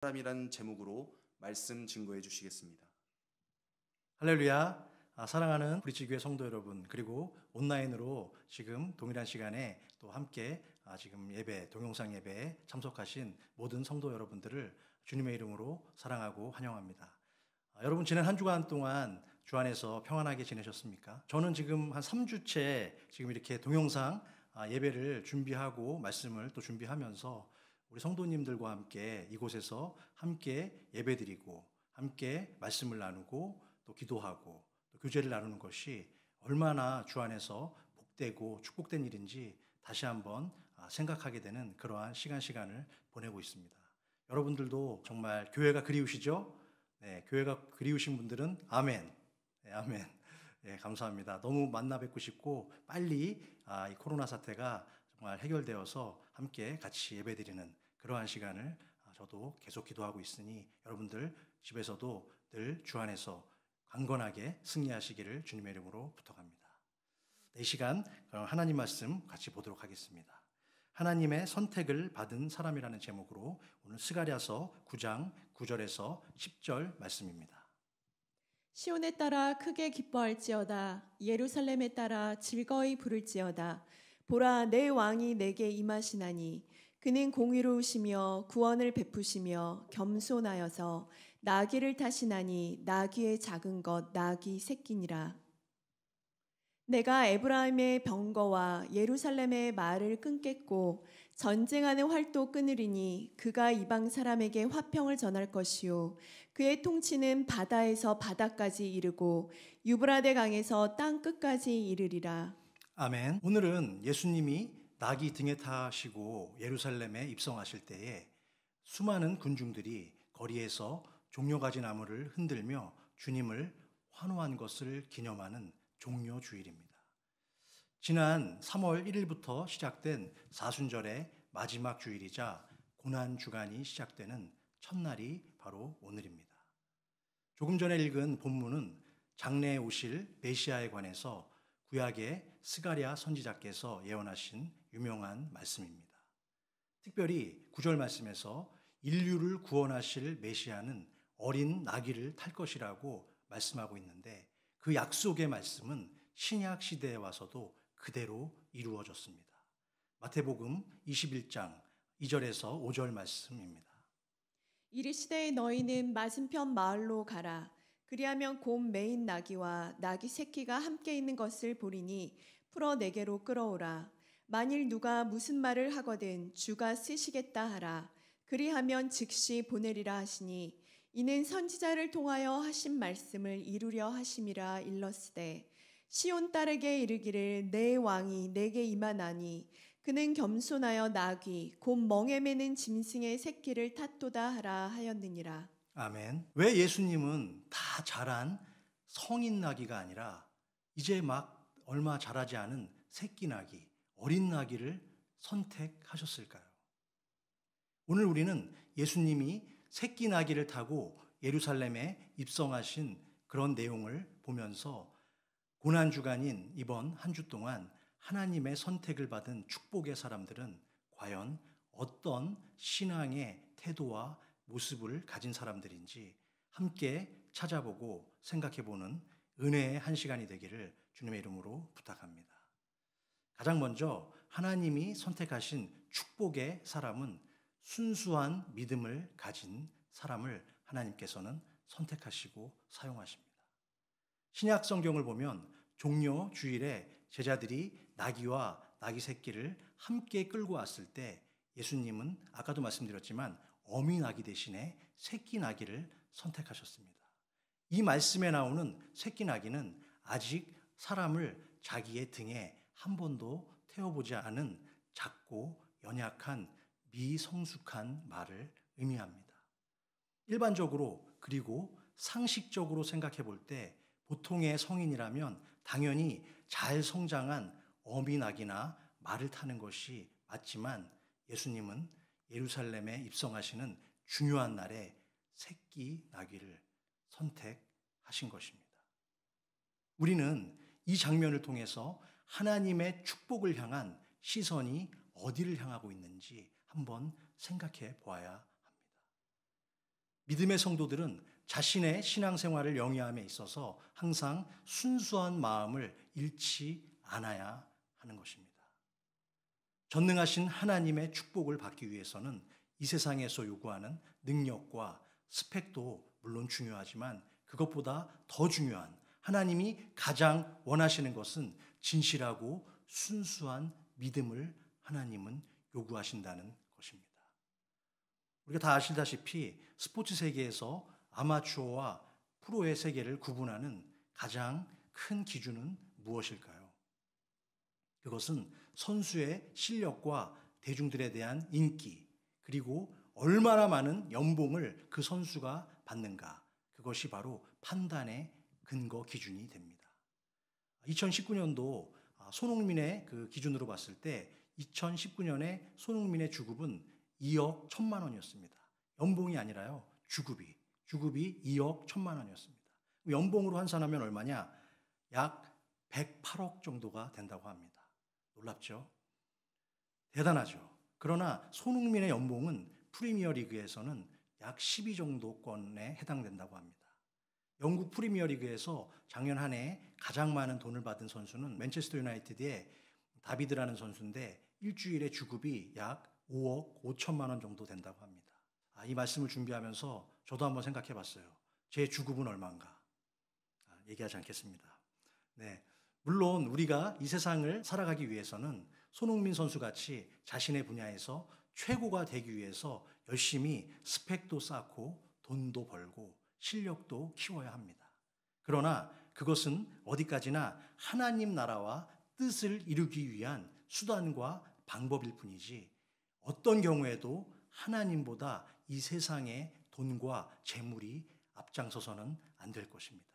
사람이라는 제목으로 말씀 증거해 주시겠습니다. 할렐루야. 사랑하는 브릿지교회 성도 여러분, 그리고 온라인으로 지금 동일한 시간에 또 함께 지금 예배, 동영상 예배에 참석하신 모든 성도 여러분들을 주님의 이름으로 사랑하고 환영합니다. 여러분, 지난 한 주간 동안 주 안에서 평안하게 지내셨습니까? 저는 지금 한 3주째 지금 이렇게 동영상 예배를 준비하고 말씀을 또 준비하면서 우리 성도님들과 함께 이곳에서 함께 예배드리고 함께 말씀을 나누고 또 기도하고 또 교제를 나누는 것이 얼마나 주 안에서 복되고 축복된 일인지 다시 한번 생각하게 되는 그러한 시간을 보내고 있습니다. 여러분들도 정말 교회가 그리우시죠? 네, 교회가 그리우신 분들은 아멘. 네, 아멘. 네, 감사합니다. 너무 만나 뵙고 싶고 빨리 이 코로나 사태가 정말 해결되어서 함께 같이 예배드리는 그러한 시간을 저도 계속 기도하고 있으니 여러분들 집에서도 늘 주 안에서 강건하게 승리하시기를 주님의 이름으로 부탁합니다. 이 시간 하나님 말씀 같이 보도록 하겠습니다. 하나님의 선택을 받은 사람이라는 제목으로 오늘 스가랴서 9장 9절에서 10절 말씀입니다. 시온에 따라 크게 기뻐할지어다. 예루살렘에 따라 즐거이 부를지어다. 보라, 내 왕이 내게 임하시나니 그는 공의로우시며 구원을 베푸시며 겸손하여서 나귀를 타시나니 나귀의 작은 것 나귀 새끼니라. 내가 에브라임의 병거와 예루살렘의 말을 끊겠고 전쟁하는 활도 끊으리니 그가 이방 사람에게 화평을 전할 것이요 그의 통치는 바다에서 바다까지 이르고 유브라데 강에서 땅 끝까지 이르리라. 아멘. 오늘은 예수님이 나귀 등에 타시고 예루살렘에 입성하실 때에 수많은 군중들이 거리에서 종려가지 나무를 흔들며 주님을 환호한 것을 기념하는 종려주일입니다. 지난 3월 1일부터 시작된 사순절의 마지막 주일이자 고난주간이 시작되는 첫날이 바로 오늘입니다. 조금 전에 읽은 본문은 장래에 오실 메시아에 관해서 구약의 스가랴 선지자께서 예언하신 유명한 말씀입니다. 특별히 9절 말씀에서 인류를 구원하실 메시아는 어린 나귀를 탈 것이라고 말씀하고 있는데 그 약속의 말씀은 신약 시대에 와서도 그대로 이루어졌습니다. 마태복음 21장 2절에서 5절 말씀입니다. 이르시되 너희는 맞은편 마을로 가라. 그리하면 곧 매인 나귀와 나귀 새끼가 함께 있는 것을 보리니 풀어 내게로 끌어오라. 만일 누가 무슨 말을 하거든 주가 쓰시겠다 하라. 그리하면 즉시 보내리라 하시니 이는 선지자를 통하여 하신 말씀을 이루려 하심이라 일렀으되 시온 딸에게 이르기를 내 왕이 내게 임하나니 그는 겸손하여 나귀 곧 멍에 매는 짐승의 새끼를 탔도다 하라 하였느니라. 아멘. 왜 예수님은 다 자란 성인 나귀가 아니라 이제 막 얼마 자라지 않은 새끼 나귀, 어린 나귀를 선택하셨을까요? 오늘 우리는 예수님이 새끼 나귀를 타고 예루살렘에 입성하신 그런 내용을 보면서 고난주간인 이번 한 주 동안 하나님의 선택을 받은 축복의 사람들은 과연 어떤 신앙의 태도와 모습을 가진 사람들인지 함께 찾아보고 생각해보는 은혜의 한 시간이 되기를 주님의 이름으로 부탁합니다. 가장 먼저 하나님이 선택하신 축복의 사람은 순수한 믿음을 가진 사람을 하나님께서는 선택하시고 사용하십니다. 신약 성경을 보면 종려 주일에 제자들이 나귀와 나귀 새끼를 함께 끌고 왔을 때 예수님은 아까도 말씀드렸지만 어미 나귀 대신에 새끼 나귀를 선택하셨습니다. 이 말씀에 나오는 새끼 나귀는 아직 사람을 자기의 등에 한 번도 태워보지 않은 작고 연약한 미성숙한 말을 의미합니다. 일반적으로 그리고 상식적으로 생각해 볼 때 보통의 성인이라면 당연히 잘 성장한 어미 나귀나 말을 타는 것이 맞지만 예수님은 예루살렘에 입성하시는 중요한 날에 새끼 나귀를 선택하신 것입니다. 우리는 이 장면을 통해서 하나님의 축복을 향한 시선이 어디를 향하고 있는지 한번 생각해 보아야 합니다. 믿음의 성도들은 자신의 신앙생활을 영위함에 있어서 항상 순수한 마음을 잃지 않아야 하는 것입니다. 전능하신 하나님의 축복을 받기 위해서는 이 세상에서 요구하는 능력과 스펙도 물론 중요하지만 그것보다 더 중요한 하나님이 가장 원하시는 것은 진실하고 순수한 믿음을 하나님은 요구하신다는 것입니다. 우리가 다 아시다시피 스포츠 세계에서 아마추어와 프로의 세계를 구분하는 가장 큰 기준은 무엇일까요? 그것은 선수의 실력과 대중들에 대한 인기, 그리고 얼마나 많은 연봉을 그 선수가 받는가, 그것이 바로 판단의 근거 기준이 됩니다. 2019년도 손흥민의 그 기준으로 봤을 때 2019년에 손흥민의 주급은 2억 1천만 원이었습니다. 연봉이 아니라요, 주급이 2억 1천만 원이었습니다. 연봉으로 환산하면 얼마냐? 약 108억 정도가 된다고 합니다. 놀랍죠? 대단하죠? 그러나 손흥민의 연봉은 프리미어 리그에서는 약 12 정도권에 해당된다고 합니다. 영국 프리미어 리그에서 작년 한 해 가장 많은 돈을 받은 선수는 맨체스터 유나이티드의 다비드라는 선수인데 일주일에 주급이 약 5억 5천만 원 정도 된다고 합니다. 이 말씀을 준비하면서 저도 한번 생각해 봤어요. 제 주급은 얼마인가? 얘기하지 않겠습니다. 네, 물론 우리가 이 세상을 살아가기 위해서는 손흥민 선수같이 자신의 분야에서 최고가 되기 위해서 열심히 스펙도 쌓고 돈도 벌고 실력도 키워야 합니다. 그러나 그것은 어디까지나 하나님 나라와 뜻을 이루기 위한 수단과 방법일 뿐이지 어떤 경우에도 하나님보다 이 세상의 돈과 재물이 앞장서서는 안 될 것입니다.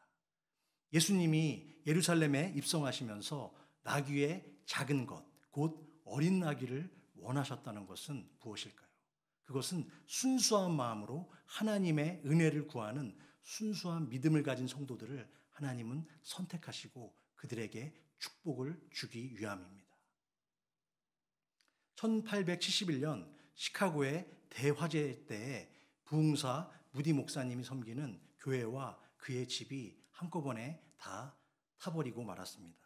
예수님이 예루살렘에 입성하시면서 나귀의 작은 것, 곧 어린 나귀를 원하셨다는 것은 무엇일까요? 그것은 순수한 마음으로 하나님의 은혜를 구하는 순수한 믿음을 가진 성도들을 하나님은 선택하시고 그들에게 축복을 주기 위함입니다. 1871년 시카고의 대화재 때에 부흥사 무디 목사님이 섬기는 교회와 그의 집이 한꺼번에 다 타버리고 말았습니다.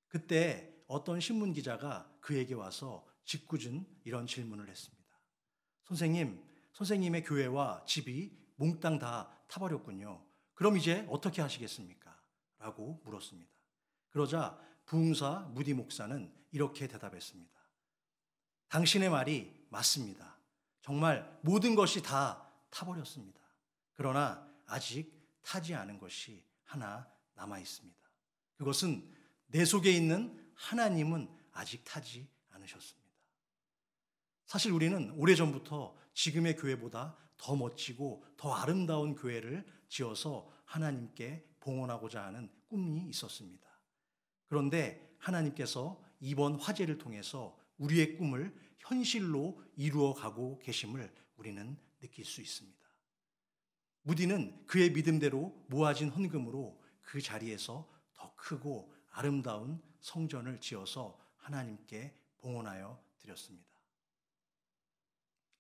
그때 어떤 신문 기자가 그에게 와서 짓궂은 이런 질문을 했습니다. 선생님의 교회와 집이 몽땅 다 타버렸군요. 그럼 이제 어떻게 하시겠습니까? 라고 물었습니다. 그러자 부흥사 무디 목사는 이렇게 대답했습니다. 당신의 말이 맞습니다. 정말 모든 것이 다 타버렸습니다. 그러나 아직 타지 않은 것이 하나 남아 있습니다. 그것은 내 속에 있는 하나님은 아직 타지 않으셨습니다. 사실 우리는 오래전부터 지금의 교회보다 더 멋지고 더 아름다운 교회를 지어서 하나님께 봉헌하고자 하는 꿈이 있었습니다. 그런데 하나님께서 이번 화재를 통해서 우리의 꿈을 현실로 이루어가고 계심을 우리는 느낄 수 있습니다. 무디는 그의 믿음대로 모아진 헌금으로 그 자리에서 더 크고 아름다운 성전을 지어서 하나님께 봉헌하여 드렸습니다.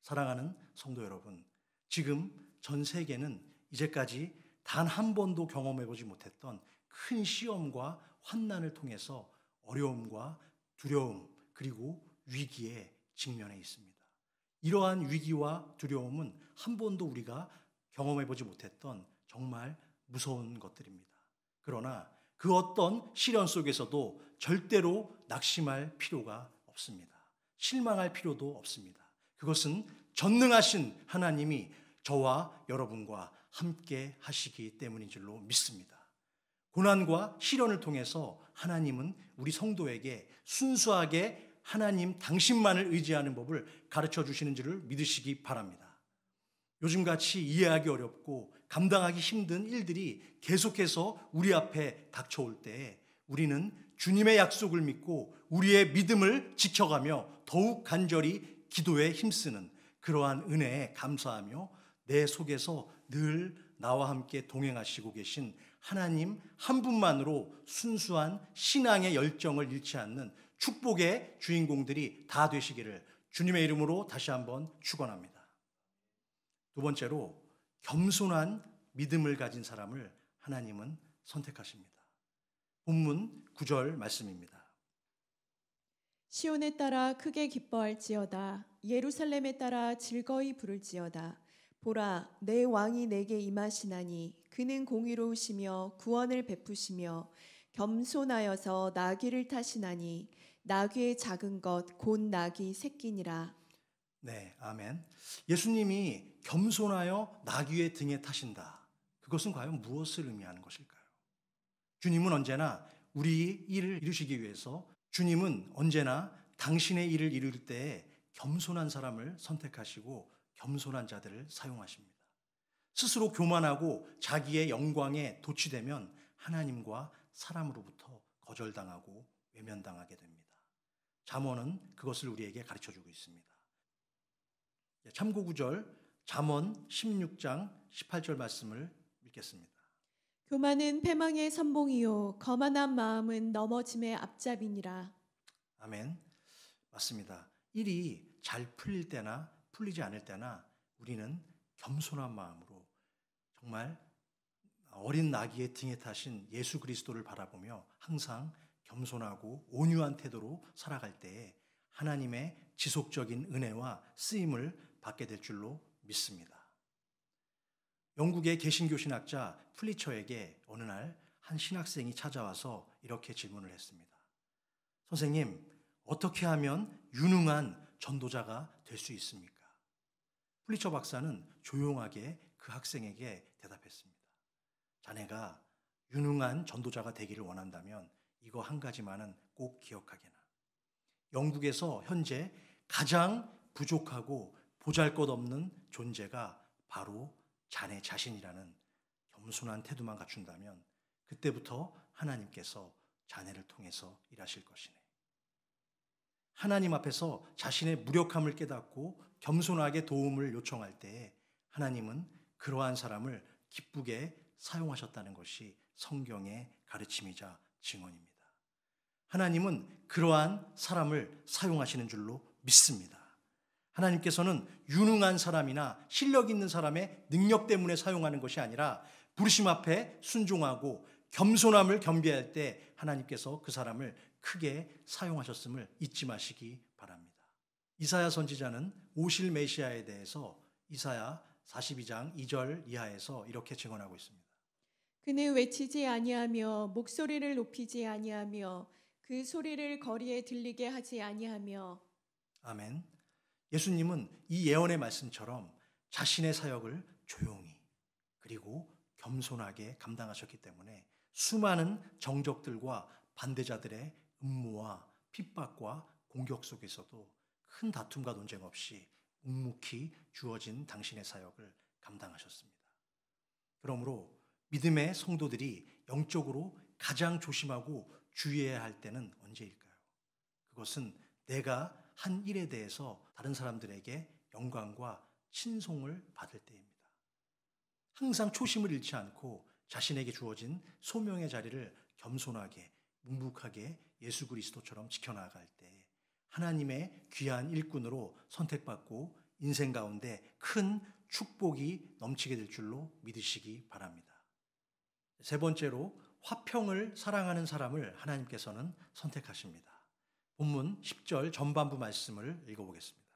사랑하는 성도 여러분, 지금 전 세계는 이제까지 단 한 번도 경험해보지 못했던 큰 시험과 환난을 통해서 어려움과 두려움 그리고 위기에 직면해 있습니다. 이러한 위기와 두려움은 한 번도 우리가 경험해보지 못했던 정말 무서운 것들입니다. 그러나 그 어떤 시련 속에서도 절대로 낙심할 필요가 없습니다. 실망할 필요도 없습니다. 그것은 전능하신 하나님이 저와 여러분과 함께 하시기 때문인 줄로 믿습니다. 고난과 시련을 통해서 하나님은 우리 성도에게 순수하게 하나님 당신만을 의지하는 법을 가르쳐 주시는 줄을 믿으시기 바랍니다. 요즘같이 이해하기 어렵고 감당하기 힘든 일들이 계속해서 우리 앞에 닥쳐올 때에 우리는 주님의 약속을 믿고 우리의 믿음을 지켜가며 더욱 간절히 기도에 힘쓰는 그러한 은혜에 감사하며 내 속에서 늘 나와 함께 동행하시고 계신 하나님 한 분만으로 순수한 신앙의 열정을 잃지 않는 축복의 주인공들이 다 되시기를 주님의 이름으로 다시 한번 축원합니다. 두 번째로 겸손한 믿음을 가진 사람을 하나님은 선택하십니다. 본문 9절 말씀입니다. 시온에 따라 크게 기뻐할지어다. 예루살렘에 따라 즐거이 부를지어다. 보라, 내 왕이 내게 임하시나니 그는 공의로우시며 구원을 베푸시며 겸손하여서 나귀를 타시나니 나귀의 작은 것 곧 나귀 새끼니라. 네, 아멘. 예수님이 겸손하여 나귀의 등에 타신다. 그것은 과연 무엇을 의미하는 것일까요? 주님은 언제나 우리 일을 이루시기 위해서 주님은 언제나 당신의 일을 이룰 때에 겸손한 사람을 선택하시고 겸손한 자들을 사용하십니다. 스스로 교만하고 자기의 영광에 도취되면 하나님과 사람으로부터 거절당하고 외면당하게 됩니다. 잠언은 그것을 우리에게 가르쳐주고 있습니다. 참고 구절 잠언 16장 18절 말씀을 읽겠습니다. 교만은 패망의 선봉이요 거만한 마음은 넘어짐의 앞잡이니라. 아멘. 맞습니다. 일이 잘 풀릴 때나 풀리지 않을 때나 우리는 겸손한 마음으로 정말 어린 나귀의 등에 타신 예수 그리스도를 바라보며 항상 겸손하고 온유한 태도로 살아갈 때에 하나님의 지속적인 은혜와 쓰임을 받게 될 줄로 믿습니다. 영국의 개신교 신학자 플리처에게 어느 날 한 신학생이 찾아와서 이렇게 질문을 했습니다. 선생님, 어떻게 하면 유능한 전도자가 될 수 있습니까? 플리처 박사는 조용하게 그 학생에게 대답했습니다. 자네가 유능한 전도자가 되기를 원한다면 이거 한 가지만은 꼭 기억하게나. 영국에서 현재 가장 부족하고 보잘것없는 존재가 바로 자네 자신이라는 겸손한 태도만 갖춘다면 그때부터 하나님께서 자네를 통해서 일하실 것이네. 하나님 앞에서 자신의 무력함을 깨닫고 겸손하게 도움을 요청할 때에 하나님은 그러한 사람을 기쁘게 사용하셨다는 것이 성경의 가르침이자 증언입니다. 하나님은 그러한 사람을 사용하시는 줄로 믿습니다. 하나님께서는 유능한 사람이나 실력 있는 사람의 능력 때문에 사용하는 것이 아니라 부르심 앞에 순종하고 겸손함을 겸비할 때 하나님께서 그 사람을 크게 사용하셨음을 잊지 마시기 바랍니다. 이사야 선지자는 오실 메시아에 대해서 이사야 42장 2절 이하에서 이렇게 증언하고 있습니다. 그는 외치지 아니하며 목소리를 높이지 아니하며 그 소리를 거리에 들리게 하지 아니하며. 아멘. 예수님은 이 예언의 말씀처럼 자신의 사역을 조용히 그리고 겸손하게 감당하셨기 때문에 수많은 정적들과 반대자들의 음모와 핍박과 공격 속에서도 큰 다툼과 논쟁 없이 묵묵히 주어진 당신의 사역을 감당하셨습니다. 그러므로 믿음의 성도들이 영적으로 가장 조심하고 주의해야 할 때는 언제일까요? 그것은 내가 한 일에 대해서 다른 사람들에게 영광과 칭송을 받을 때입니다. 항상 초심을 잃지 않고 자신에게 주어진 소명의 자리를 겸손하게 묵묵하게 예수 그리스도처럼 지켜나갈 때 하나님의 귀한 일꾼으로 선택받고 인생 가운데 큰 축복이 넘치게 될 줄로 믿으시기 바랍니다. 세 번째로 화평을 사랑하는 사람을 하나님께서는 선택하십니다. 본문 10절 전반부 말씀을 읽어보겠습니다.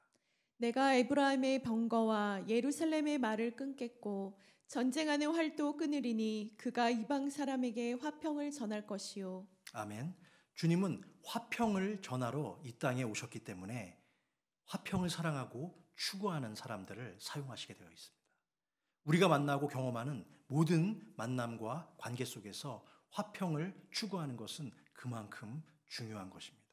내가 에브라임의 병거와 예루살렘의 말을 끊겠고 전쟁하는 활도 끊으리니 그가 이방 사람에게 화평을 전할 것이요. 아멘. 주님은 화평을 전하러 이 땅에 오셨기 때문에 화평을 사랑하고 추구하는 사람들을 사용하시게 되어 있습니다. 우리가 만나고 경험하는 모든 만남과 관계 속에서 화평을 추구하는 것은 그만큼 중요한 것입니다.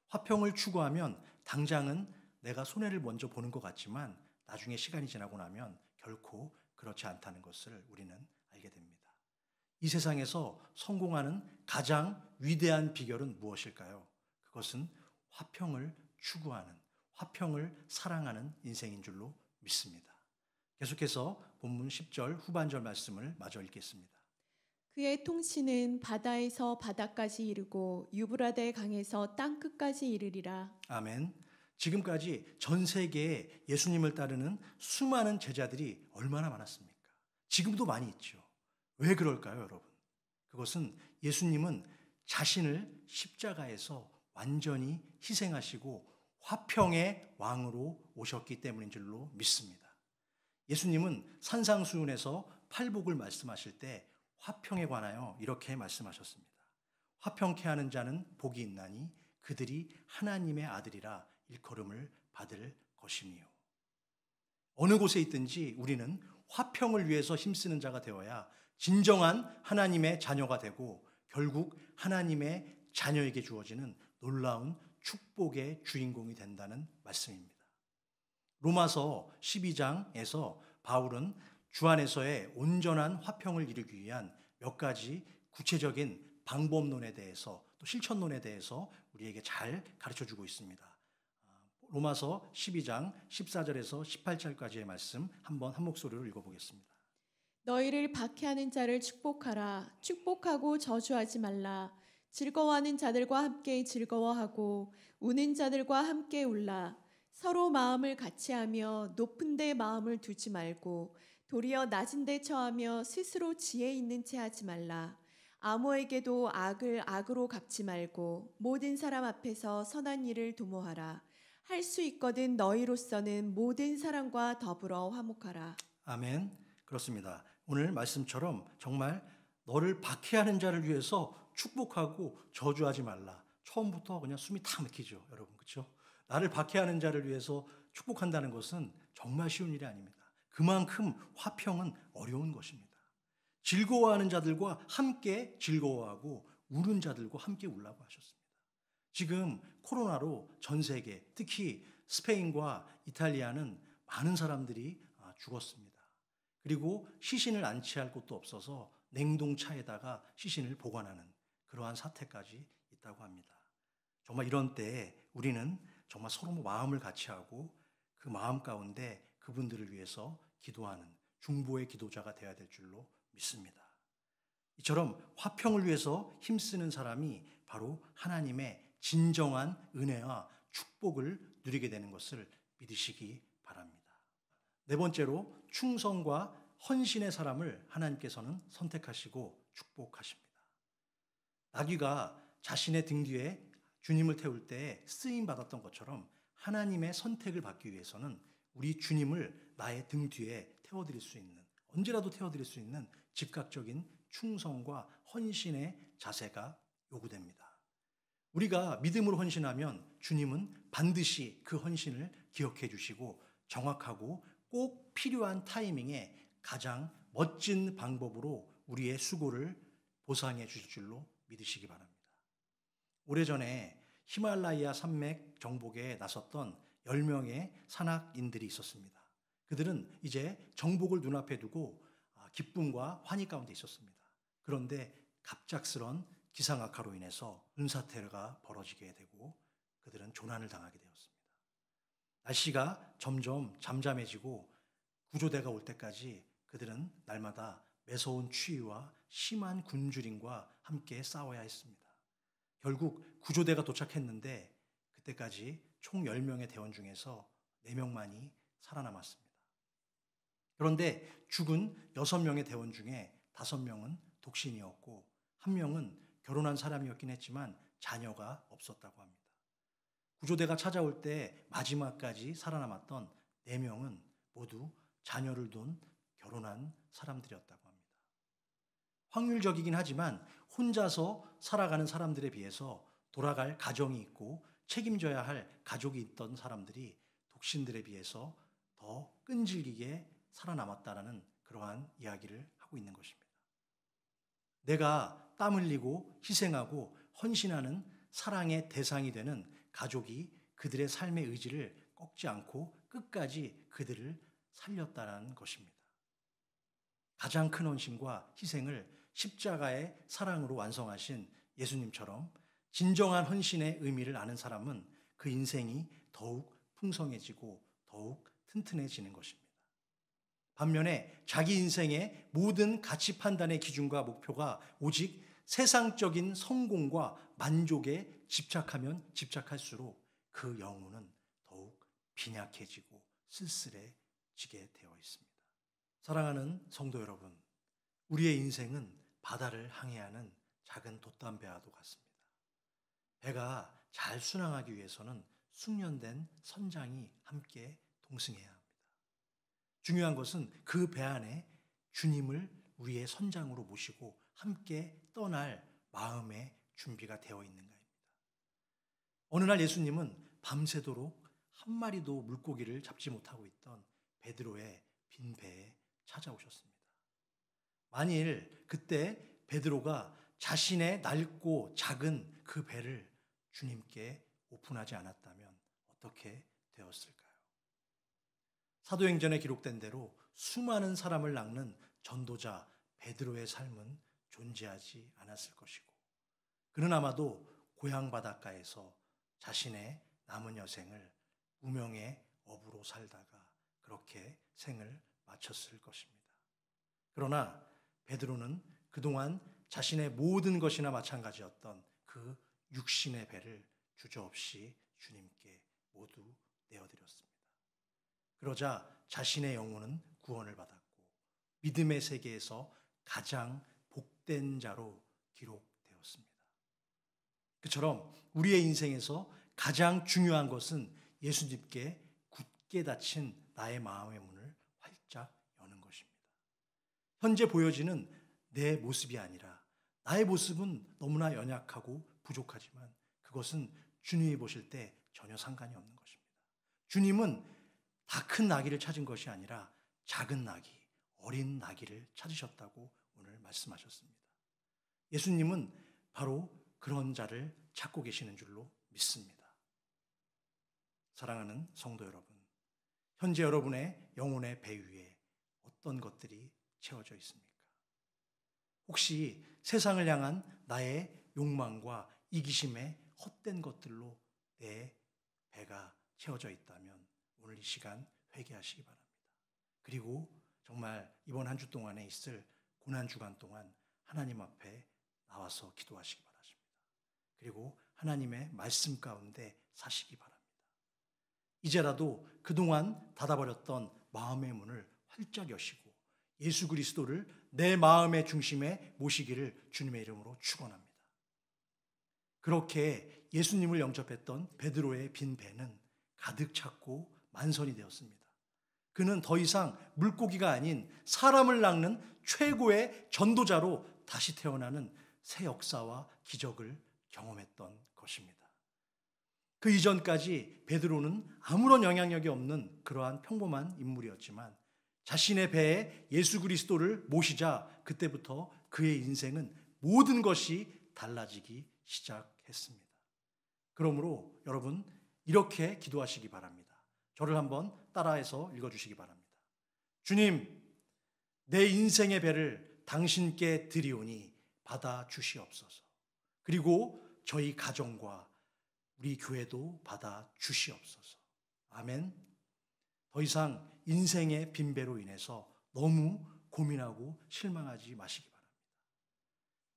화평을 추구하면 당장은 내가 손해를 먼저 보는 것 같지만 나중에 시간이 지나고 나면 결코 그렇지 않다는 것을 우리는 알게 됩니다. 이 세상에서 성공하는 가장 위대한 비결은 무엇일까요? 그것은 화평을 추구하는, 화평을 사랑하는 인생인 줄로 믿습니다. 계속해서 본문 10절 후반절 말씀을 마저 읽겠습니다. 그의 통치는 바다에서 바다까지 이르고 유브라데 강에서 땅끝까지 이르리라. 아멘. 지금까지 전 세계에 예수님을 따르는 수많은 제자들이 얼마나 많았습니까? 지금도 많이 있죠. 왜 그럴까요, 여러분? 그것은 예수님은 자신을 십자가에서 완전히 희생하시고 화평의 왕으로 오셨기 때문인 줄로 믿습니다. 예수님은 산상수훈에서 팔복을 말씀하실 때 화평에 관하여 이렇게 말씀하셨습니다. 화평케 하는 자는 복이 있나니 그들이 하나님의 아들이라 일컬음을 받을 것이니요. 어느 곳에 있든지 우리는 화평을 위해서 힘쓰는 자가 되어야 진정한 하나님의 자녀가 되고 결국 하나님의 자녀에게 주어지는 놀라운 축복의 주인공이 된다는 말씀입니다. 로마서 12장에서 바울은 주 안에서의 온전한 화평을 이루기 위한 몇 가지 구체적인 방법론에 대해서 또 실천론에 대해서 우리에게 잘 가르쳐주고 있습니다. 로마서 12장 14절에서 18절까지의 말씀 한번 한 목소리로 읽어보겠습니다. 너희를 박해하는 자를 축복하라. 축복하고 저주하지 말라. 즐거워하는 자들과 함께 즐거워하고 우는 자들과 함께 울라. 서로 마음을 같이하며 높은 데 마음을 두지 말고 도리어 낮은 데 처하며 스스로 지혜 있는 채 하지 말라. 아무에게도 악을 악으로 갚지 말고 모든 사람 앞에서 선한 일을 도모하라. 할 수 있거든 너희로서는 모든 사람과 더불어 화목하라. 아멘. 그렇습니다. 오늘 말씀처럼 정말 너를 박해하는 자를 위해서 축복하고 저주하지 말라. 처음부터 그냥 숨이 탁 막히죠, 여러분. 그렇죠? 나를 박해하는 자를 위해서 축복한다는 것은 정말 쉬운 일이 아닙니다. 그만큼 화평은 어려운 것입니다. 즐거워하는 자들과 함께 즐거워하고 우는 자들과 함께 울라고 하셨습니다. 지금 코로나로 전 세계, 특히 스페인과 이탈리아는 많은 사람들이 죽었습니다. 그리고 시신을 안치할 곳도 없어서 냉동차에다가 시신을 보관하는 그러한 사태까지 있다고 합니다. 정말 이런 때에 우리는 정말 서로 마음을 같이 하고 그 마음 가운데 그분들을 위해서 기도하는 중보의 기도자가 되어야 될 줄로 믿습니다. 이처럼 화평을 위해서 힘쓰는 사람이 바로 하나님의 진정한 은혜와 축복을 누리게 되는 것을 믿으시기 바랍니다. 네 번째로 충성과 헌신의 사람을 하나님께서는 선택하시고 축복하십니다. 나귀가 자신의 등 뒤에 주님을 태울 때 쓰임 받았던 것처럼 하나님의 선택을 받기 위해서는 우리 주님을 나의 등 뒤에 태워드릴 수 있는, 언제라도 태워드릴 수 있는 즉각적인 충성과 헌신의 자세가 요구됩니다. 우리가 믿음으로 헌신하면 주님은 반드시 그 헌신을 기억해 주시고 정확하고 꼭 필요한 타이밍에 가장 멋진 방법으로 우리의 수고를 보상해 주실 줄로 믿으시기 바랍니다. 오래전에 히말라야 산맥 정복에 나섰던 10명의 산악인들이 있었습니다. 그들은 이제 정복을 눈앞에 두고 기쁨과 환희 가운데 있었습니다. 그런데 갑작스런 기상악화로 인해서 눈사태가 벌어지게 되고 그들은 조난을 당하게 되었습니다. 날씨가 점점 잠잠해지고 구조대가 올 때까지 그들은 날마다 매서운 추위와 심한 굶주림과 함께 싸워야 했습니다. 결국 구조대가 도착했는데 그때까지 총 10명의 대원 중에서 4명만이 살아남았습니다. 그런데 죽은 6명의 대원 중에 5명은 독신이었고 1명은 결혼한 사람이었긴 했지만 자녀가 없었다고 합니다. 구조대가 찾아올 때 마지막까지 살아남았던 4명은 모두 자녀를 둔 결혼한 사람들이었다고 합니다. 확률적이긴 하지만 혼자서 살아가는 사람들에 비해서 돌아갈 가정이 있고 책임져야 할 가족이 있던 사람들이 독신들에 비해서 더 끈질기게 살아남았다라는 그러한 이야기를 하고 있는 것입니다. 내가 땀 흘리고 희생하고 헌신하는 사랑의 대상이 되는 가족이 그들의 삶의 의지를 꺾지 않고 끝까지 그들을 살렸다는 것입니다. 가장 큰 헌신과 희생을 십자가의 사랑으로 완성하신 예수님처럼 진정한 헌신의 의미를 아는 사람은 그 인생이 더욱 풍성해지고 더욱 튼튼해지는 것입니다. 반면에 자기 인생의 모든 가치 판단의 기준과 목표가 오직 세상적인 성공과 만족에 집착하면 집착할수록 그 영혼은 더욱 빈약해지고 쓸쓸해지게 되어 있습니다. 사랑하는 성도 여러분, 우리의 인생은 바다를 항해하는 작은 돛담배와도 같습니다. 배가 잘 순항하기 위해서는 숙련된 선장이 함께 동승해야 합니다. 중요한 것은 그 배 안에 주님을 우리의 선장으로 모시고 함께 떠날 마음의 준비가 되어 있는가입니다. 어느 날 예수님은 밤새도록 한 마리도 물고기를 잡지 못하고 있던 베드로의 빈 배에 찾아오셨습니다. 만일 그때 베드로가 자신의 낡고 작은 그 배를 주님께 오픈하지 않았다면 어떻게 되었을까요? 사도행전에 기록된 대로 수많은 사람을 낚는 전도자 베드로의 삶은 존재하지 않았을 것이고, 그는 아마도 고향 바닷가에서 자신의 남은 여생을 무명의 어부로 살다가 그렇게 생을 마쳤을 것입니다. 그러나 베드로는 그동안 자신의 모든 것이나 마찬가지였던 그 육신의 배를 주저없이 주님께 모두 내어드렸습니다. 그러자 자신의 영혼은 구원을 받았고 믿음의 세계에서 가장 복된 자로 기록되었습니다. 그처럼 우리의 인생에서 가장 중요한 것은 예수님께 굳게 닫힌 나의 마음의 문을 활짝 여는 것입니다. 현재 보여지는 내 모습이 아니라 나의 모습은 너무나 연약하고 부족하지만 그것은 주님이 보실 때 전혀 상관이 없는 것입니다. 주님은 다 큰 나귀를 찾은 것이 아니라 작은 나귀, 어린 나귀를 찾으셨다고 오늘 말씀하셨습니다. 예수님은 바로 그런 자를 찾고 계시는 줄로 믿습니다. 사랑하는 성도 여러분, 현재 여러분의 영혼의 배 위에 어떤 것들이 채워져 있습니까? 혹시 세상을 향한 나의 욕망과 이기심의 헛된 것들로 내 배가 채워져 있다면 오늘 이 시간 회개하시기 바랍니다. 그리고 정말 이번 한 주 동안에 있을 고난주간 동안 하나님 앞에 나와서 기도하시기 바랍니다. 그리고 하나님의 말씀 가운데 사시기 바랍니다. 이제라도 그동안 닫아버렸던 마음의 문을 활짝 여시고 예수 그리스도를 내 마음의 중심에 모시기를 주님의 이름으로 축원합니다. 그렇게 예수님을 영접했던 베드로의 빈 배는 가득 찼고 만선이 되었습니다. 그는 더 이상 물고기가 아닌 사람을 낚는 최고의 전도자로 다시 태어나는 새 역사와 기적을 경험했던 것입니다. 그 이전까지 베드로는 아무런 영향력이 없는 그러한 평범한 인물이었지만 자신의 배에 예수 그리스도를 모시자 그때부터 그의 인생은 모든 것이 달라지기 시작했습니다. 그러므로 여러분 이렇게 기도하시기 바랍니다. 저를 한번 따라해서 읽어주시기 바랍니다. 주님, 내 인생의 배를 당신께 드리오니 받아 주시옵소서. 그리고 저희 가정과 우리 교회도 받아 주시옵소서. 아멘. 더 이상 인생의 빈배로 인해서 너무 고민하고 실망하지 마시기 바랍니다.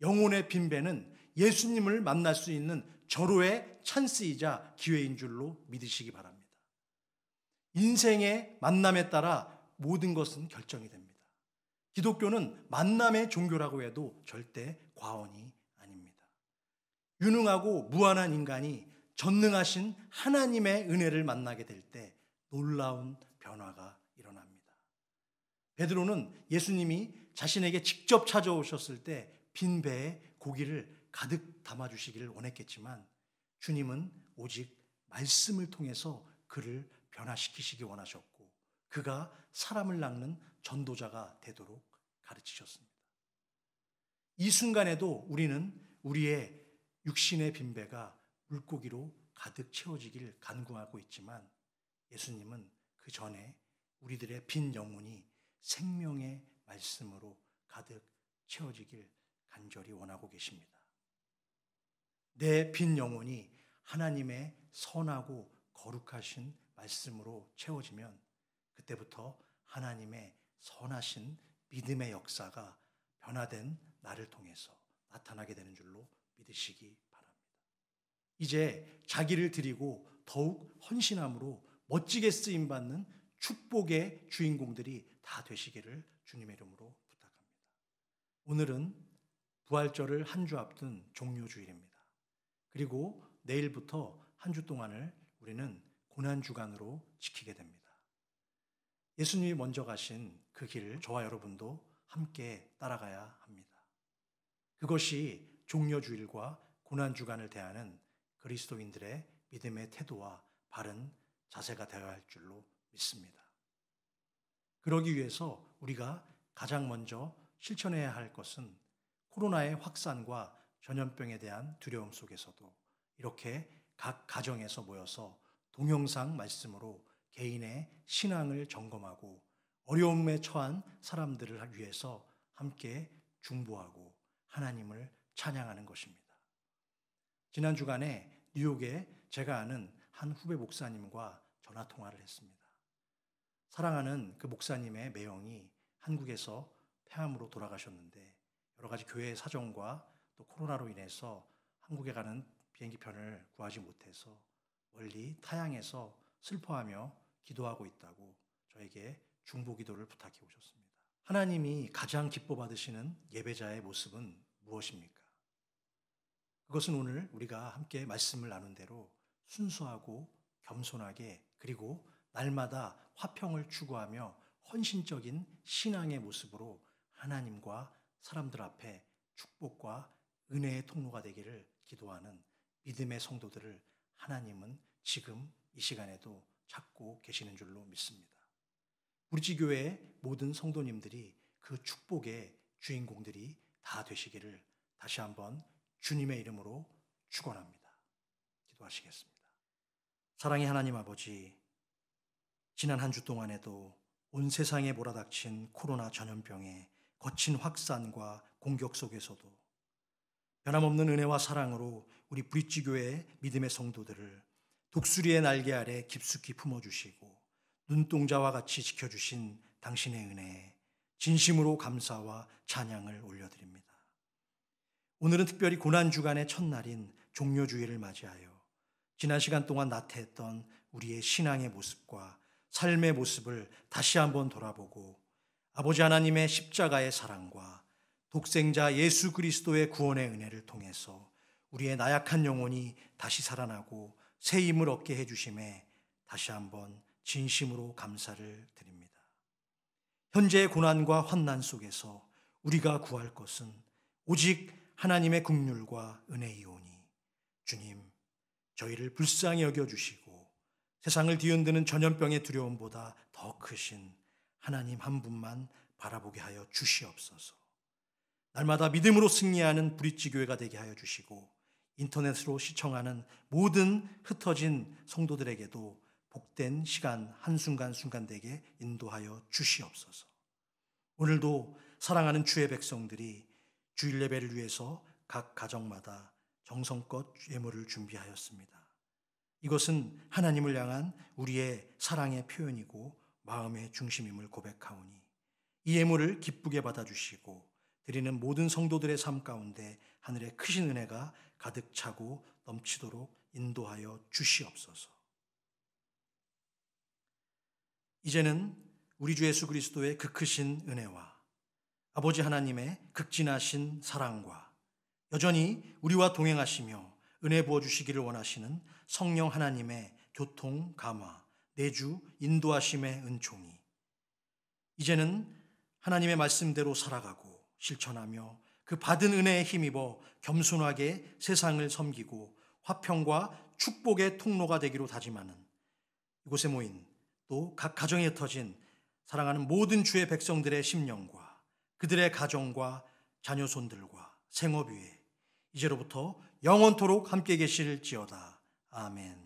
영혼의 빈배는 예수님을 만날 수 있는 절호의 찬스이자 기회인 줄로 믿으시기 바랍니다. 인생의 만남에 따라 모든 것은 결정이 됩니다. 기독교는 만남의 종교라고 해도 절대 과언이 아닙니다. 유능하고 무한한 인간이 전능하신 하나님의 은혜를 만나게 될 때 놀라운 변화가 일어납니다. 베드로는 예수님이 자신에게 직접 찾아오셨을 때 빈 배에 고기를 가득 담아주시기를 원했겠지만 주님은 오직 말씀을 통해서 그를 변화시키시기 원하셨고 그가 사람을 낚는 전도자가 되도록 가르치셨습니다. 이 순간에도 우리는 우리의 육신의 빈배가 물고기로 가득 채워지길 간구하고 있지만 예수님은 그 전에 우리들의 빈 영혼이 생명의 말씀으로 가득 채워지길 간절히 원하고 계십니다. 내 빈 영혼이 하나님의 선하고 거룩하신 말씀으로 채워지면 그때부터 하나님의 선하신 믿음의 역사가 변화된 나를 통해서 나타나게 되는 줄로 믿으시기 바랍니다. 이제 자기를 드리고 더욱 헌신함으로 멋지게 쓰임받는 축복의 주인공들이 다 되시기를 주님의 이름으로 부탁합니다. 오늘은 부활절을 한 주 앞둔 종료주일입니다. 그리고 내일부터 한 주 동안을 우리는 고난주간으로 지키게 됩니다. 예수님이 먼저 가신 그 길을 저와 여러분도 함께 따라가야 합니다. 그것이 종료주일과 고난주간을 대하는 그리스도인들의 믿음의 태도와 바른 자세가 되어야 할 줄로 믿습니다. 그러기 위해서 우리가 가장 먼저 실천해야 할 것은 코로나의 확산과 전염병에 대한 두려움 속에서도 이렇게 각 가정에서 모여서 동영상 말씀으로 개인의 신앙을 점검하고 어려움에 처한 사람들을 위해서 함께 중보하고 하나님을 찬양하는 것입니다. 지난 주간에 뉴욕에 제가 아는 한 후배 목사님과 전화 통화를 했습니다. 사랑하는 그 목사님의 매형이 한국에서 폐암으로 돌아가셨는데 여러 가지 교회의 사정과 또 코로나로 인해서 한국에 가는 비행기편을 구하지 못해서 멀리 타양에서 슬퍼하며 기도하고 있다고 저에게 중보 기도를 부탁해 오셨습니다. 하나님이 가장 기뻐 받으시는 예배자의 모습은 무엇입니까? 그것은 오늘 우리가 함께 말씀을 나눈 대로 순수하고 겸손하게 그리고 날마다 화평을 추구하며 헌신적인 신앙의 모습으로 하나님과 사람들 앞에 축복과 은혜의 통로가 되기를 기도하는 믿음의 성도들을 하나님은 지금 이 시간에도 찾고 계시는 줄로 믿습니다. 우리지교회의 모든 성도님들이 그 축복의 주인공들이 다 되시기를 다시 한번 주님의 이름으로 축원합니다. 기도하시겠습니다. 사랑의 하나님 아버지, 지난 한 주 동안에도 온 세상에 몰아닥친 코로나 전염병의 거친 확산과 공격 속에서도 변함없는 은혜와 사랑으로 우리 브릿지교회의 믿음의 성도들을 독수리의 날개 아래 깊숙이 품어주시고 눈동자와 같이 지켜주신 당신의 은혜에 진심으로 감사와 찬양을 올려드립니다. 오늘은 특별히 고난주간의 첫날인 종료주일을 맞이하여 지난 시간 동안 나태했던 우리의 신앙의 모습과 삶의 모습을 다시 한번 돌아보고 아버지 하나님의 십자가의 사랑과 독생자 예수 그리스도의 구원의 은혜를 통해서 우리의 나약한 영혼이 다시 살아나고 새 힘을 얻게 해주심에 다시 한번 진심으로 감사를 드립니다. 현재의 고난과 환난 속에서 우리가 구할 것은 오직 하나님의 긍휼과 은혜이오니 주님, 저희를 불쌍히 여겨주시고 세상을 뒤흔드는 전염병의 두려움보다 더 크신 하나님 한 분만 바라보게 하여 주시옵소서. 날마다 믿음으로 승리하는 브릿지교회가 되게 하여 주시고 인터넷으로 시청하는 모든 흩어진 성도들에게도 복된 시간 한순간 되게 인도하여 주시옵소서. 오늘도 사랑하는 주의 백성들이 주일 예배를 위해서 각 가정마다 정성껏 예물을 준비하였습니다. 이것은 하나님을 향한 우리의 사랑의 표현이고 마음의 중심임을 고백하오니 이 예물을 기쁘게 받아주시고 드리는 모든 성도들의 삶 가운데 하늘의 크신 은혜가 가득 차고 넘치도록 인도하여 주시옵소서. 이제는 우리 주 예수 그리스도의 그 크신 은혜와 아버지 하나님의 극진하신 사랑과 여전히 우리와 동행하시며 은혜 부어주시기를 원하시는 성령 하나님의 교통, 감화, 내주, 인도하심의 은총이 이제는 하나님의 말씀대로 살아가고 실천하며 그 받은 은혜에 힘입어 겸손하게 세상을 섬기고 화평과 축복의 통로가 되기로 다짐하는 이곳에 모인 또 각 가정에 흩어진 사랑하는 모든 주의 백성들의 심령과 그들의 가정과 자녀손들과 생업 위에 이제로부터 영원토록 함께 계실지어다. 아멘.